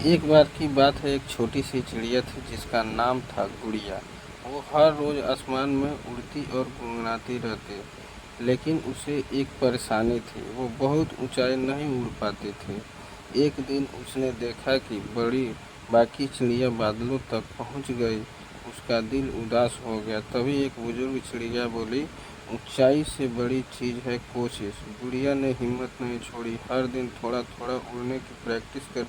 एक बार की बात है, एक छोटी सी चिड़िया थी जिसका नाम था गुड़िया। वो हर रोज आसमान में उड़ती और गुनगुनाती रहती, लेकिन उसे एक परेशानी थी, वो बहुत ऊंचाई नहीं उड़ पाते थे। एक दिन उसने देखा कि बड़ी बाकी चिड़िया बादलों तक पहुंच गई। उसका दिल उदास हो गया। तभी एक बुजुर्ग चिड़िया बोली, ऊंचाई से बड़ी चीज़ है कोशिश। गुड़िया ने हिम्मत नहीं छोड़ी, हर दिन थोड़ा थोड़ा उड़ने की प्रैक्टिस करती